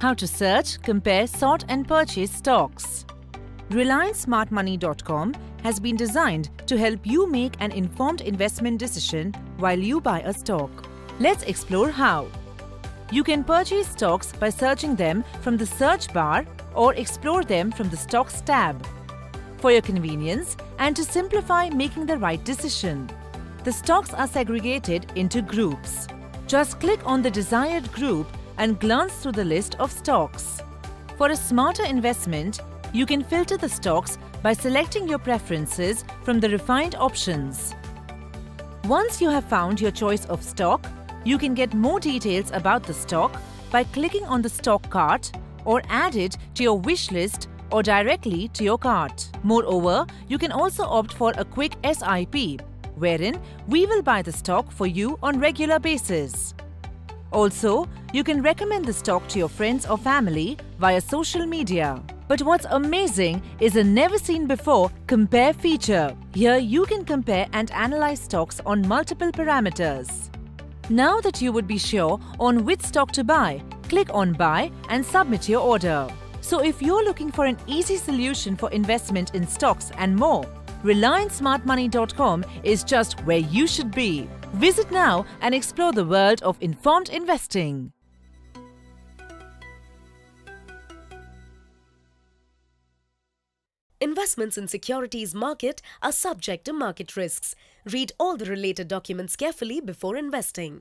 How to search, compare, sort and purchase stocks. RelianceSmartMoney.com has been designed to help you make an informed investment decision while you buy a stock. Let's explore how. You can purchase stocks by searching them from the search bar or explore them from the Stocks tab. For your convenience and to simplify making the right decision, the stocks are segregated into groups. Just click on the desired group and glance through the list of stocks. For a smarter investment, you can filter the stocks by selecting your preferences from the refined options. Once you have found your choice of stock, you can get more details about the stock by clicking on the stock cart or add it to your wish list or directly to your cart. Moreover, you can also opt for a quick SIP, wherein we will buy the stock for you on regular basis. Also, you can recommend the stock to your friends or family via social media. But what's amazing is a never-seen-before compare feature. Here you can compare and analyze stocks on multiple parameters. Now that you would be sure on which stock to buy, click on Buy and submit your order. So if you're looking for an easy solution for investment in stocks and more, RelianceSmartMoney.com is just where you should be. Visit now and explore the world of informed investing. Investments in securities market are subject to market risks. Read all the related documents carefully before investing.